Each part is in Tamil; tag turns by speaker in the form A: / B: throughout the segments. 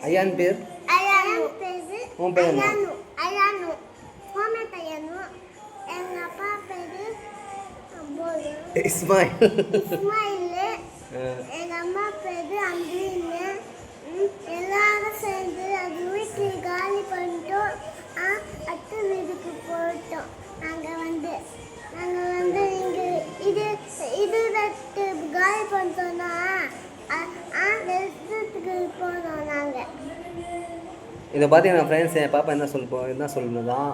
A: ஐயான் பேர் உன் பேர் என்ன? இஸ்மாயில்.
B: எங்கள் அம்மா பேர் அம்பின்னு. எல்லாரும் சேர்ந்து அது வீட்டில் காலி பண்ணிட்டோம். அத்தை வீட்டுக்கு போயிட்டோம். நாங்கள் வந்து இங்கே இது காலி பண்ணிட்டோம்னா ரெஸ்ட்டுக்கு போனோம் நாங்கள்.
A: இதை பார்த்தீங்கன்னா ஃப்ரெண்ட்ஸ், என் பாப்பா என்ன சொல்லணுதான்,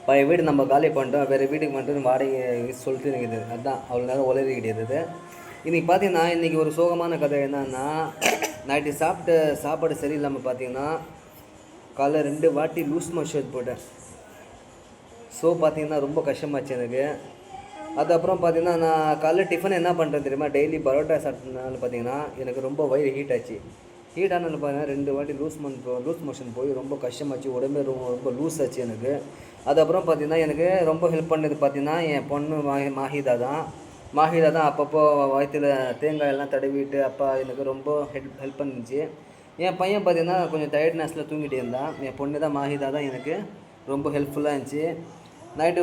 A: பழைய வீடு நம்ம காலி பண்ணிட்டோம், வேறு வீட்டுக்கு மட்டும் வாடகை சொல்லிட்டு இருக்குது. அதுதான் அவ்வளோ நேரம் உளறி கிடையாது. இன்றைக்கி பார்த்தீங்கன்னா இன்றைக்கி ஒரு சோகமான கதை என்னன்னா, நைட்டு சாப்பாடு சரியில்லாமல் பார்த்தீங்கன்னா காலைல 2 வாட்டி லூஸ் மோஷன் போட்டேன். ஸோ பார்த்தீங்கன்னா ரொம்ப கஷ்டமாச்சு எனக்கு. அதுக்கப்புறம் பார்த்தீங்கன்னா நான் காலைல டிஃபன் என்ன பண்ணுறேன் தெரியுமா, டெய்லி பரோட்டா சாப்பிட்டதுனால பார்த்தீங்கன்னா எனக்கு ரொம்ப வயிறு ஹீட் ஆச்சு. ஹீட் ஆனாலும் பார்த்தீங்கன்னா 2 வாட்டி லூஸ் மோஷன் போய் ரொம்ப கஷ்டமாச்சு. உடம்பே ரொம்ப லூஸ் ஆச்சு எனக்கு. அதுக்கப்புறம் பார்த்தீங்கன்னா எனக்கு ரொம்ப ஹெல்ப் பண்ணது பார்த்தீங்கன்னா என் பொண்ணு மாஹிதா தான் அப்பப்போ வயிற்றில் தேங்காயெல்லாம் தடவிட்டு அப்பா எனக்கு ரொம்ப ஹெல்ப் பண்ணிச்சு. என் பையன் பார்த்தீங்கன்னா கொஞ்சம் டயர்ட்னஸில் தூங்கிட்டே இருந்தான். என் பொண்ணு தான் மாஹிதா தான் எனக்கு ரொம்ப ஹெல்ப்ஃபுல்லாக இருந்துச்சு. நைட்டு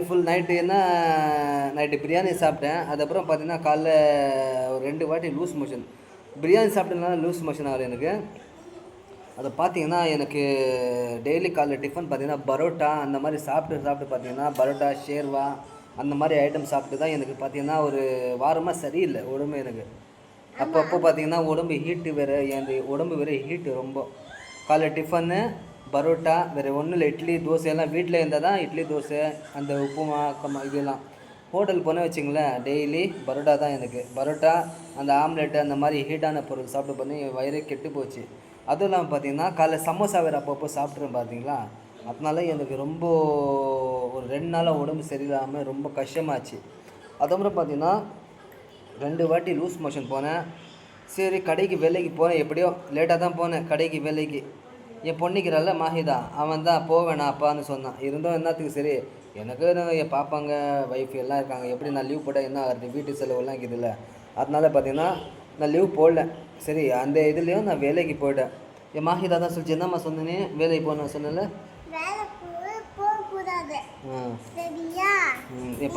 A: பிரியாணி சாப்பிட்டேன். அதுக்கப்புறம் பார்த்தீங்கன்னா காலைல ஒரு 2 வாட்டி லூஸ் மோஷன். பிரியாணி சாப்பிட்டதுனால லூஸ் மோஷன் ஆகுது எனக்கு. அதை பார்த்தீங்கன்னா எனக்கு டெய்லி காலைல டிஃபன் பார்த்தீங்கன்னா பரோட்டா அந்த மாதிரி சாப்பிட்டு பார்த்தீங்கன்னா பரோட்டா, ஷேர்வா அந்த மாதிரி ஐட்டம் சாப்பிட்டு தான் எனக்கு பார்த்தீங்கன்னா ஒரு வாரமாக சரியில்லை உடம்பு எனக்கு. அப்பப்போ பார்த்தீங்கன்னா உடம்பு ஹீட்டு வேறு, என் உடம்பு வேறு ஹீட்டு ரொம்ப. காலைல டிஃபன்னு பரோட்டா, வேறு ஒன்றும் இல்லை, இட்லி தோசையெல்லாம் வீட்டில் இருந்தால் தான் இட்லி தோசை அந்த உப்புமா இதெல்லாம். ஹோட்டல் போனால் வச்சுங்களேன் டெய்லி பரோட்டா தான் எனக்கு. பரோட்டா அந்த ஆம்லெட்டு அந்த மாதிரி ஹீட்டான பொருள் சாப்பிட்டு பண்ணி வயிறே கெட்டு போச்சு. அதுவும் இல்லாமல் பார்த்தீங்கன்னா காலைல சமோசா வேறு அப்பப்போ சாப்பிட்றேன் பார்த்தீங்களா, அதனால எனக்கு ரொம்ப ஒரு 2 நாளாக உடம்பு சரியில்லாமல் ரொம்ப கஷ்டமாச்சு. அதுக்கப்புறம் பார்த்தீங்கன்னா 2 வாட்டி லூஸ் மோஷன் போனேன். சரி கடைக்கு வேலைக்கு போனேன், எப்படியோ லேட்டாக தான் போனேன் கடைக்கு வேலைக்கு. என் பொண்ணுக்கிறால மாஹிதா, அவன் தான் போவேணா அப்பான்னு சொன்னான். இருந்தும் என்னத்துக்கு சரி, எனக்கு என் பாப்பாங்க ஒய்ஃப் எல்லாம் இருக்காங்க, எப்படி நான் லீவ் போட்டால் என்ன ஆகுது, வீட்டு செலவெல்லாம் இருக்குதுல்ல, அதனால பார்த்தீங்கன்னா நான் லீவ் போடல. சரி அந்த இதுலேயும் நான் வேலைக்கு போயிட்டேன். என் மாஹிதா தான் சொல்லிச்சு, என்னம்மா சொன்னேனே வேலைக்கு போன சொன்னல, என்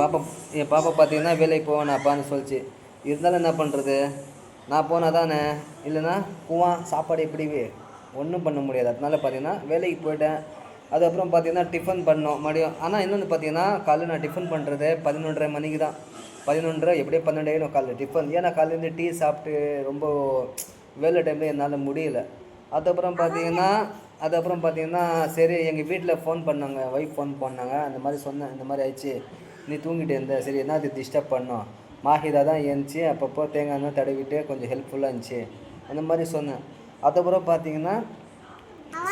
A: பாப்பா பார்த்தீங்கன்னா வேலைக்கு போவேன் அப்பான்னு சொல்லிச்சு. இருந்தாலும் என்ன பண்ணுறது, நான் போனால் தானே, இல்லைன்னா சாப்பாடு எப்படி ஒன்றும் பண்ண முடியாது. அதனால பார்த்தீங்கன்னா வேலைக்கு போயிட்டேன். அதுக்கப்புறம் பார்த்தீங்கன்னா டிஃபன் பண்ணோம் மதியம். ஆனால் இன்னொன்று பார்த்தீங்கன்னா காலையில் நான் டிஃபன் பண்ணுறது 11:30 மணிக்கு தான். 11:30 எப்படியே 12 ஆகிடும் காலைல டிஃபன். ஏன்னா காலையிலேருந்து டீ சாப்பிட்டு ரொம்ப வேலை டைமில் என்னால் முடியல. அதுக்கப்புறம் பார்த்தீங்கன்னா சரி எங்கள் வீட்டில் ஃபோன் பண்ணாங்க, ஒய்ஃப் ஃபோன் பண்ணாங்க. அந்த மாதிரி சொன்னேன், இந்த மாதிரி ஆயிடுச்சு, நீ தூங்கிட்டு இருந்த, சரி என்ன அது டிஸ்டர்ப் பண்ணோம். மாஹிதா தான் இருந்துச்சு, அப்பப்போ தேங்காய் எண்ணெய் தடவிட்டு கொஞ்சம் ஹெல்ப்ஃபுல்லாக இருந்துச்சு அந்த மாதிரி சொன்னேன். அதுக்கப்புறம் பார்த்தீங்கன்னா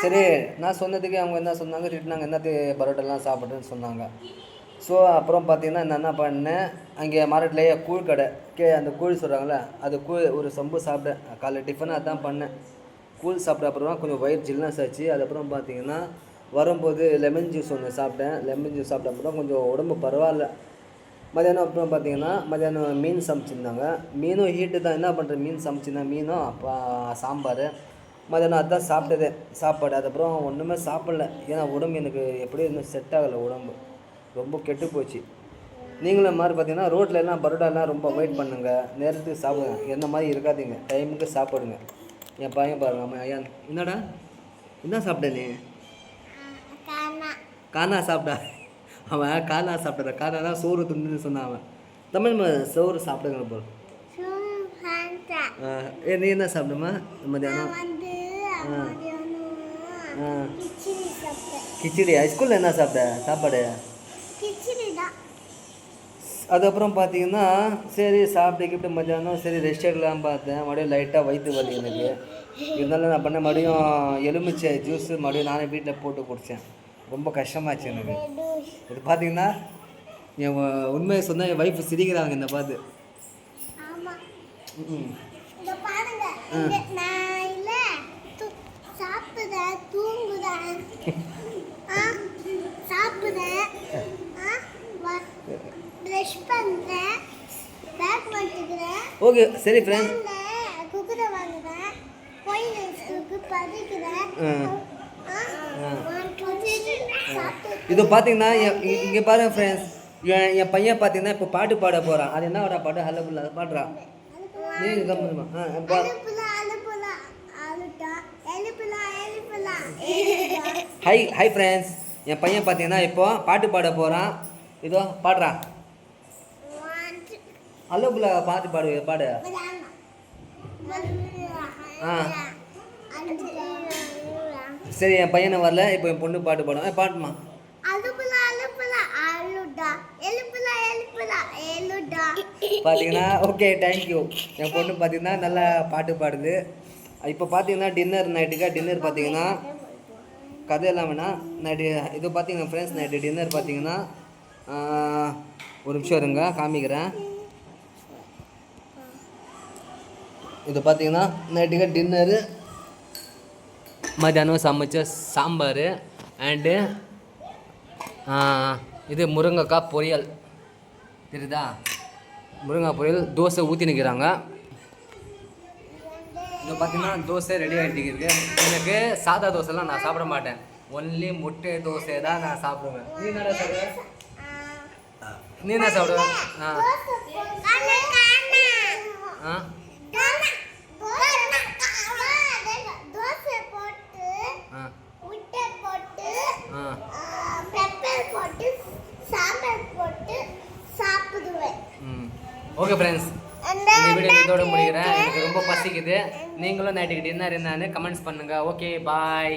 A: சரி நான் சொன்னதுக்கு அவங்க என்ன சொன்னாங்க, திட்டினாங்க, என்னத்துக்கு பரோட்டெல்லாம் சாப்பிட்றேன்னு சொன்னாங்க. ஸோ அப்புறம் பார்த்தீங்கன்னா நான் என்ன பண்ணேன், அங்கே மார்க்கெட்லேயே கூழ் கடை அந்த கூழ் சொல்கிறாங்களே, அது கூழ் ஒரு சொம்பு சாப்பிட்டேன். காலைல டிஃபன் அதான் பண்ணேன். கூழ் சாப்பிட்ட அப்புறமா கொஞ்சம் வயிறு ஜில்னஸ் ஆச்சு. அதுக்கப்புறம் பார்த்தீங்கன்னா வரும்போது லெமன் ஜூஸ் ஒன்று சாப்பிட்டேன். லெமன் ஜூஸ் சாப்பிட்ட அப்புறம் கொஞ்சம் உடம்பு பரவாயில்ல. மதியானம் அப்புறம் பார்த்தீங்கன்னா மதியானம் மீன் சமைச்சிருந்தாங்க. மீனும் ஹீட்டு தான், என்ன பண்ணுறது, மீன் சமைச்சிருந்தேன், மீனும் அப்போ சாம்பார். மதியானம் அதுதான் சாப்பிட்டதே சாப்பாடு. அதுக்கப்புறம் ஒன்றுமே சாப்பிடல, ஏன்னா உடம்பு எனக்கு எப்படியும் இன்னும் செட் ஆகலை, உடம்பு ரொம்ப கெட்டு போச்சு. நீங்களும் மாதிரி பார்த்தீங்கன்னா ரோட்டில் எல்லாம் பரோட்டாலாம் ரொம்ப வெயிட் பண்ணுங்கள், நேரத்துக்கு சாப்பிடுங்க, என்ன மாதிரி இருக்காதீங்க, டைமுக்கு சாப்பிடுங்க. என் பையன் பாருங்க, அம்மா ஐயா என்னடா என்ன சாப்பிட்ட நீ, கானா சாப்பிட்டா, அவன் கானா சாப்பிட்ற, கானா சோறு துண்டுன்னு சொன்னான் அவன். தமிழ் சோறு சாப்பிடுங்க போல். நீ என்ன சாப்பிடுமா மதியானம்? கிச்சடி. ஸ்கூலில் என்ன சாப்பிட்ட சாப்பாடு? அதுக்கப்புறம் பார்த்தீங்கன்னா சரி சாப்பிட்டு மதியானம் சரி ரெஸ்ட் எடுக்கலான்னு பார்த்தேன். மறுபடியும் லைட்டாக வயிற்று வலி எனக்கு. இருந்தாலும் நான் பண்ண மறுபடியும் எலுமிச்சை ஜூஸு மறுபடியும் நானே வீட்டில் போட்டு குடித்தேன். ரொம்ப கஷ்டமாச்சு எனக்கு. இது பார்த்தீங்கன்னா என் உண்மையை சொன்னால் என் ஒய்ஃப் சிரிக்கிறாங்க இந்த பார்த்து. ஓகே சரி ஃப்ரெண்ட். இது பார்த்தீங்கன்னா இங்கே பாருங்க ஃப்ரெண்ட்ஸ், என் பையன் பார்த்தீங்கன்னா இப்போ பாட்டு பாட போகிறான். அது என்ன வர பாட்டு? ஹலபுல்லா பாடுறான். நீ கம்முமா. ஹை ஃப்ரெண்ட்ஸ், என் பையன் பார்த்தீங்கன்னா இப்போ பாட்டு பாட போகிறான். இதோ பாடுறான். ஹலபுல்லா பாட்டு பாடு. ஆ சரி, என் பையனை வரல, இப்போ என் பொண்ணு பாட்டு பாடும். பாட்டுமா. பார்த்தீங்கன்னா ஓகே, தேங்க்யூ. என் பொண்ணு பார்த்தீங்கன்னா நல்லா பாட்டு பாடுது. இப்போ பார்த்தீங்கன்னா டின்னர் பார்த்தீங்கன்னா கதையெல்லாம் வேணாம். நைட்டு இது பார்த்தீங்கன்னா ஃப்ரெண்ட்ஸ், நைட்டு டின்னர் பார்த்தீங்கன்னா ஒரு நிமிஷம் இருங்க, காமிக்கிறேன். இது பார்த்தீங்கன்னா நைட்டுக்கு டின்னரு மத்தியானம் சமைச்ச சாம்பார் அண்டு இது முருங்கைக்காய் பொரியல். தெரியுதா? முருங்கைக்காய் பொரியல். தோசை ஊற்றி நிற்கிறாங்க. இது பார்த்தீங்கன்னா தோசை ரெடி ஆகிட்டு இருக்கு. எனக்கு சாதா தோசைலாம் நான் சாப்பிட மாட்டேன். ஒன்லி முட்டை தோசை தான் நான் சாப்பிடுவேன். நீ என்ன சாப்பிடுவ? நீ என்ன சாப்பிடுவ? ஓகே ஃப்ரெண்ட்ஸ், இந்த வீடியோ இதோட முடிக்கிறேன். எனக்கு ரொம்ப பசிக்குது. நீங்களும் நைட்டுக்கு டின்னர் என்னன்னு கமெண்ட்ஸ் பண்ணுங்கள். ஓகே, பாய்.